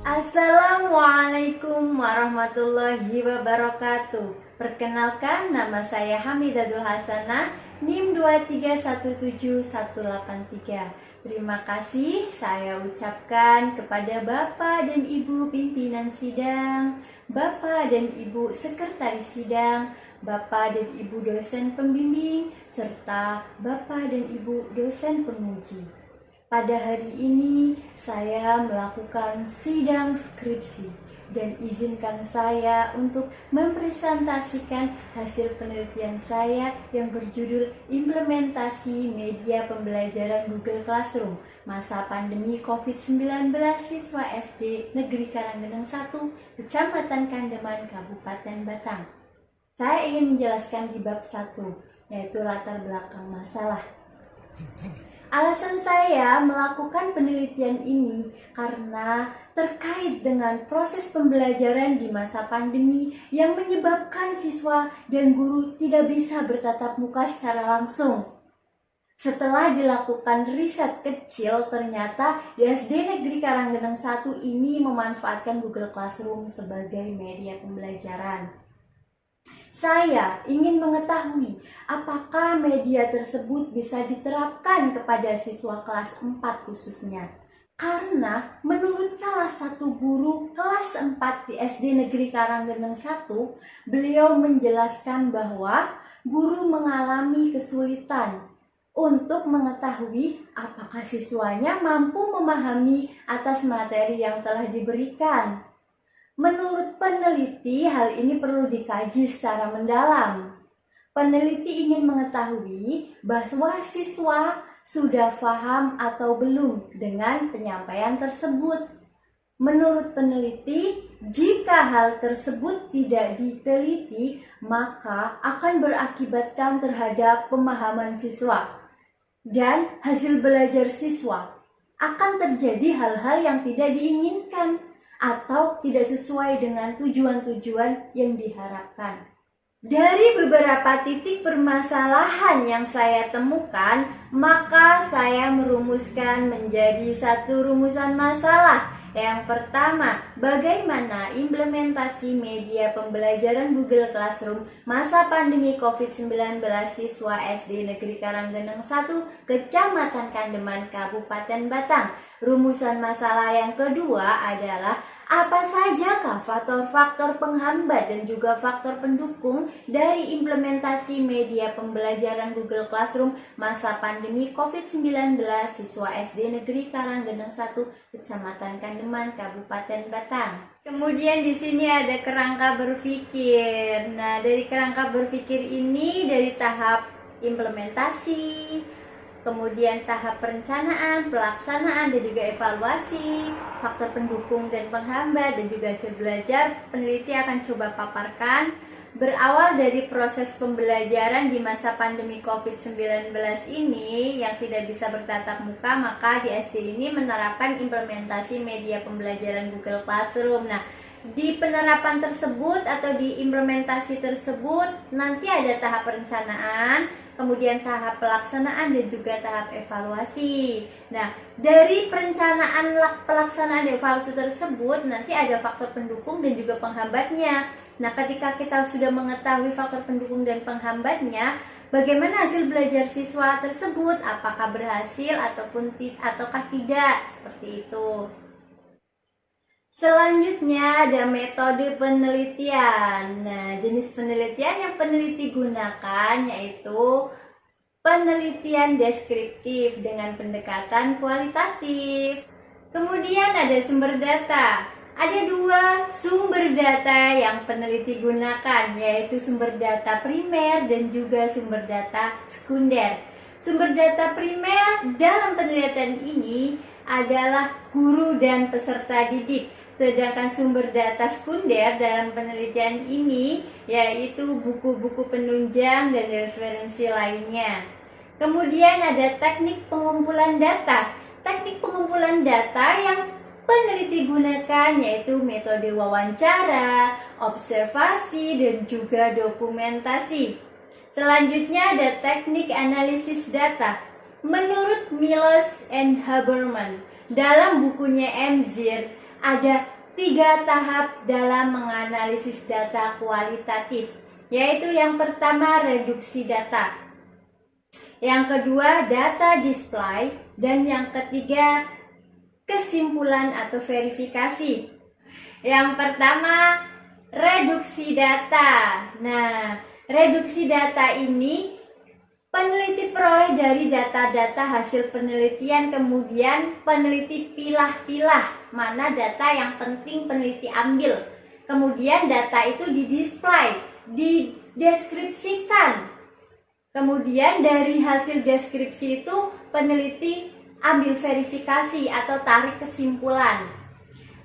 Assalamualaikum warahmatullahi wabarakatuh. Perkenalkan, nama saya Hamidatul Hasanah, NIM 2317183. Terima kasih saya ucapkan kepada Bapak dan Ibu pimpinan sidang, Bapak dan Ibu sekretaris sidang, Bapak dan Ibu dosen pembimbing, serta Bapak dan Ibu dosen penguji. Pada hari ini saya melakukan sidang skripsi dan izinkan saya untuk mempresentasikan hasil penelitian saya yang berjudul Implementasi Media Pembelajaran Google Classroom masa pandemi COVID-19 siswa SD Negeri Karanggeneng 1, Kecamatan Kandeman, Kabupaten Batang. Saya ingin menjelaskan di bab 1, yaitu latar belakang masalah. Alasan saya melakukan penelitian ini karena terkait dengan proses pembelajaran di masa pandemi yang menyebabkan siswa dan guru tidak bisa bertatap muka secara langsung. Setelah dilakukan riset kecil, ternyata di SD Negeri Karanggeneng 1 ini memanfaatkan Google Classroom sebagai media pembelajaran. Saya ingin mengetahui apakah media tersebut bisa diterapkan kepada siswa kelas 4 khususnya. Karena menurut salah satu guru kelas 4 di SD Negeri Karanggeneng 1, beliau menjelaskan bahwa guru mengalami kesulitan untuk mengetahui apakah siswanya mampu memahami atas materi yang telah diberikan. Menurut peneliti, hal ini perlu dikaji secara mendalam. Peneliti ingin mengetahui bahwa siswa sudah paham atau belum dengan penyampaian tersebut. Menurut peneliti, jika hal tersebut tidak diteliti, maka akan berakibatkan terhadap pemahaman siswa dan hasil belajar siswa. Akan terjadi hal-hal yang tidak diinginkan atau tidak sesuai dengan tujuan-tujuan yang diharapkan. Dari beberapa titik permasalahan yang saya temukan, maka saya merumuskan menjadi satu rumusan masalah. Yang pertama, bagaimana implementasi media pembelajaran Google Classroom masa pandemi COVID-19 siswa SD Negeri Karanggeneng 1, Kecamatan Kandeman, Kabupaten Batang. Rumusan masalah yang kedua adalah apa sajakah faktor-faktor penghambat dan juga faktor pendukung dari implementasi media pembelajaran Google Classroom masa pandemi COVID-19 siswa SD Negeri Karanggeneng 1, Kecamatan Kandeman, Kabupaten Batang. Kemudian di sini ada kerangka berpikir. Nah, dari kerangka berpikir ini dari tahap implementasi, kemudian tahap perencanaan, pelaksanaan, dan juga evaluasi, faktor pendukung dan penghambat, dan juga hasil belajar, peneliti akan coba paparkan. Berawal dari proses pembelajaran di masa pandemi COVID-19 ini yang tidak bisa bertatap muka, maka di SD ini menerapkan implementasi media pembelajaran Google Classroom. Nah, di penerapan tersebut atau di implementasi tersebut nanti ada tahap perencanaan, kemudian tahap pelaksanaan dan juga tahap evaluasi. Nah, dari perencanaan, pelaksanaan, dan evaluasi tersebut nanti ada faktor pendukung dan juga penghambatnya. Nah, ketika kita sudah mengetahui faktor pendukung dan penghambatnya, bagaimana hasil belajar siswa tersebut? Apakah berhasil ataukah tidak? Seperti itu. Selanjutnya ada metode penelitian. Nah, jenis penelitian yang peneliti gunakan yaitu penelitian deskriptif dengan pendekatan kualitatif. Kemudian ada sumber data. Ada dua sumber data yang peneliti gunakan, yaitu sumber data primer dan juga sumber data sekunder. Sumber data primer dalam penelitian ini adalah guru dan peserta didik. Sedangkan sumber data sekunder dalam penelitian ini yaitu buku-buku penunjang dan referensi lainnya. Kemudian ada teknik pengumpulan data. Teknik pengumpulan data yang peneliti gunakan yaitu metode wawancara, observasi, dan juga dokumentasi. Selanjutnya ada teknik analisis data. Menurut Milos and Haberman, dalam bukunya MZIR, ada 3 tahap dalam menganalisis data kualitatif, yaitu yang pertama reduksi data, yang kedua data display, dan yang ketiga kesimpulan atau verifikasi. Yang pertama reduksi data. Nah, reduksi data ini peneliti peroleh dari data-data hasil penelitian, kemudian peneliti pilah-pilah mana data yang penting peneliti ambil. Kemudian data itu didisplay, dideskripsikan. Kemudian dari hasil deskripsi itu peneliti ambil verifikasi atau tarik kesimpulan.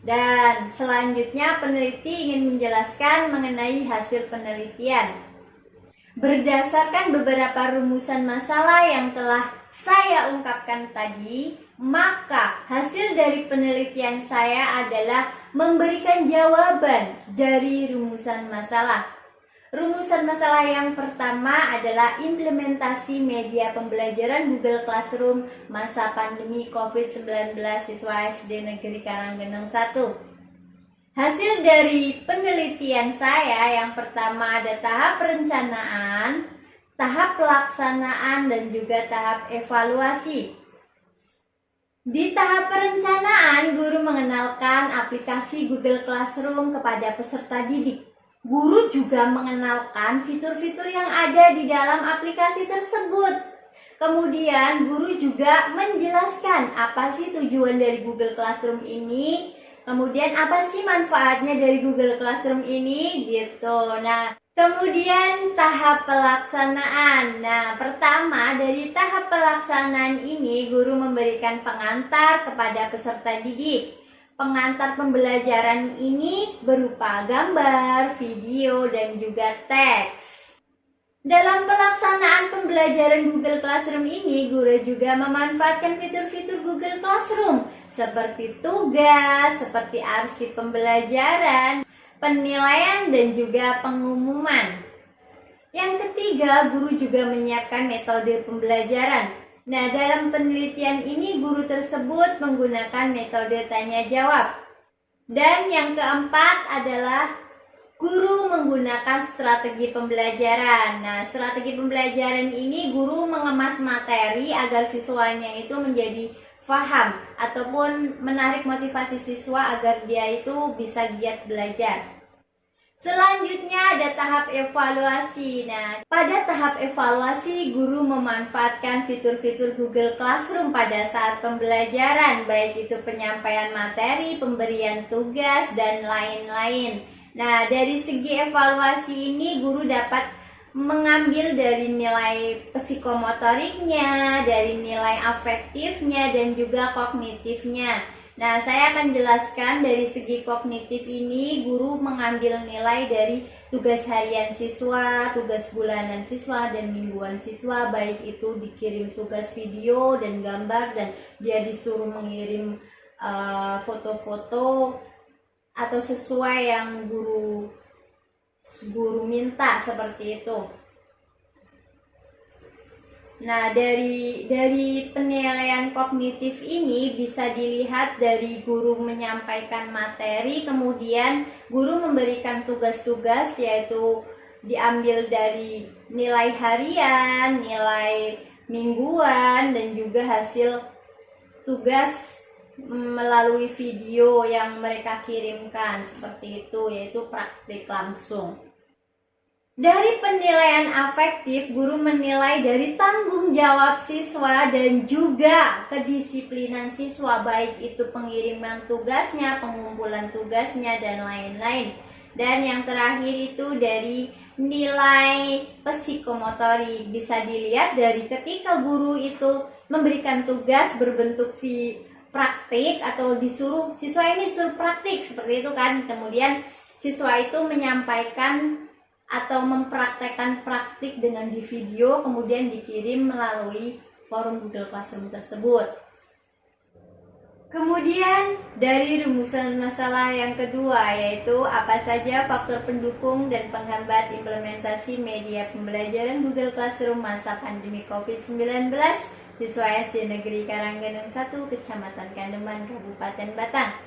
Dan selanjutnya peneliti ingin menjelaskan mengenai hasil penelitian. Berdasarkan beberapa rumusan masalah yang telah saya ungkapkan tadi, maka hasil dari penelitian saya adalah memberikan jawaban dari rumusan masalah. Rumusan masalah yang pertama adalah implementasi media pembelajaran Google Classroom masa pandemi COVID-19 siswa SD Negeri Karanggeneng 1. Hasil dari penelitian saya yang pertama ada tahap perencanaan, tahap pelaksanaan, dan juga tahap evaluasi. Di tahap perencanaan, guru mengenalkan aplikasi Google Classroom kepada peserta didik. Guru juga mengenalkan fitur-fitur yang ada di dalam aplikasi tersebut. Kemudian guru juga menjelaskan apa sih tujuan dari Google Classroom ini. Kemudian apa sih manfaatnya dari Google Classroom ini gitu. Nah, kemudian tahap pelaksanaan. Nah, pertama dari tahap pelaksanaan ini guru memberikan pengantar kepada peserta didik. Pengantar pembelajaran ini berupa gambar, video, dan juga teks. Dalam pelaksanaan pembelajaran Google Classroom ini, guru juga memanfaatkan fitur-fitur Google Classroom seperti tugas, seperti arsip pembelajaran, penilaian, dan juga pengumuman. Yang ketiga, guru juga menyiapkan metode pembelajaran. Nah, dalam penelitian ini guru tersebut menggunakan metode tanya jawab. Dan yang keempat adalah guru menggunakan strategi pembelajaran. Nah, strategi pembelajaran ini guru mengemas materi agar siswanya itu menjadi paham ataupun menarik motivasi siswa agar dia itu bisa giat belajar. Selanjutnya ada tahap evaluasi. Nah, pada tahap evaluasi guru memanfaatkan fitur-fitur Google Classroom pada saat pembelajaran, baik itu penyampaian materi, pemberian tugas, dan lain-lain. Nah, dari segi evaluasi ini guru dapat mengambil dari nilai psikomotoriknya, dari nilai afektifnya, dan juga kognitifnya. Nah, saya akan jelaskan dari segi kognitif ini guru mengambil nilai dari tugas harian siswa, tugas bulanan siswa, dan mingguan siswa, baik itu dikirim tugas video dan gambar dan dia disuruh mengirim foto-foto atau sesuai yang guru minta seperti itu. Nah, dari penilaian kognitif ini bisa dilihat dari guru menyampaikan materi, kemudian guru memberikan tugas-tugas yaitu diambil dari nilai harian, nilai mingguan, dan juga hasil tugas melalui video yang mereka kirimkan seperti itu, yaitu praktik langsung. Dari penilaian afektif, guru menilai dari tanggung jawab siswa dan juga kedisiplinan siswa, baik itu pengiriman tugasnya, pengumpulan tugasnya, dan lain-lain. Dan yang terakhir itu dari nilai psikomotorik, bisa dilihat dari ketika guru itu memberikan tugas berbentuk praktik atau disuruh siswa ini suruh praktik seperti itu kan, kemudian siswa itu menyampaikan atau mempraktekkan praktik dengan di video, kemudian dikirim melalui forum Google Classroom tersebut. Kemudian dari rumusan masalah yang kedua, yaitu apa saja faktor pendukung dan penghambat implementasi media pembelajaran Google Classroom masa pandemi COVID-19 siswa SD Negeri Karanggeneng 1, Kecamatan Kandeman, Kabupaten Batang.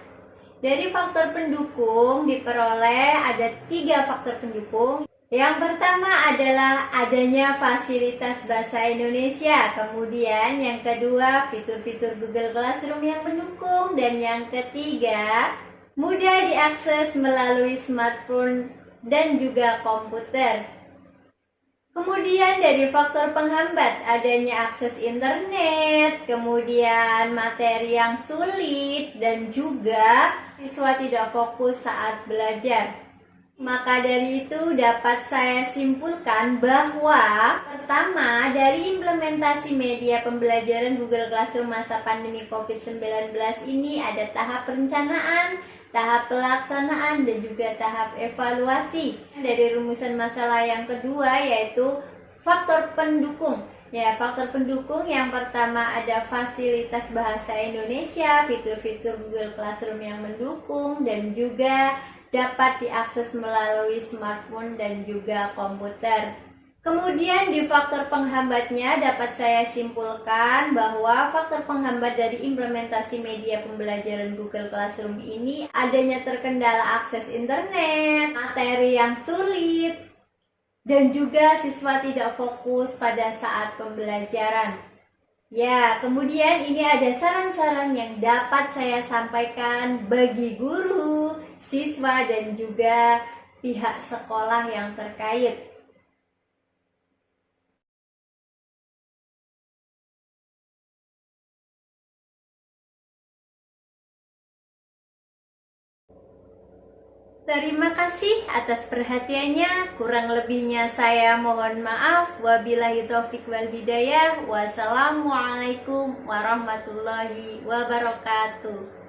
Dari faktor pendukung diperoleh ada 3 faktor pendukung. Yang pertama adalah adanya fasilitas bahasa Indonesia. Kemudian yang kedua, fitur-fitur Google Classroom yang mendukung. Dan yang ketiga, mudah diakses melalui smartphone dan juga komputer. Kemudian dari faktor penghambat, adanya akses internet, kemudian materi yang sulit, dan juga siswa tidak fokus saat belajar. Maka dari itu dapat saya simpulkan bahwa pertama, dari implementasi media pembelajaran Google Classroom masa pandemi COVID-19 ini ada tahap perencanaan, tahap pelaksanaan, dan juga tahap evaluasi. Dari rumusan masalah yang kedua yaitu faktor pendukung. Ya, faktor pendukung yang pertama ada fasilitas bahasa Indonesia, fitur-fitur Google Classroom yang mendukung, dan juga dapat diakses melalui smartphone dan juga komputer. Kemudian di faktor penghambatnya dapat saya simpulkan bahwa faktor penghambat dari implementasi media pembelajaran Google Classroom ini adanya terkendala akses internet, materi yang sulit, dan juga siswa tidak fokus pada saat pembelajaran. Ya, kemudian ini ada saran-saran yang dapat saya sampaikan bagi guru, siswa, dan juga pihak sekolah yang terkait. Terima kasih atas perhatiannya. Kurang lebihnya saya mohon maaf. Wabillahi taufik wal hidayah. Wassalamualaikum warahmatullahi wabarakatuh.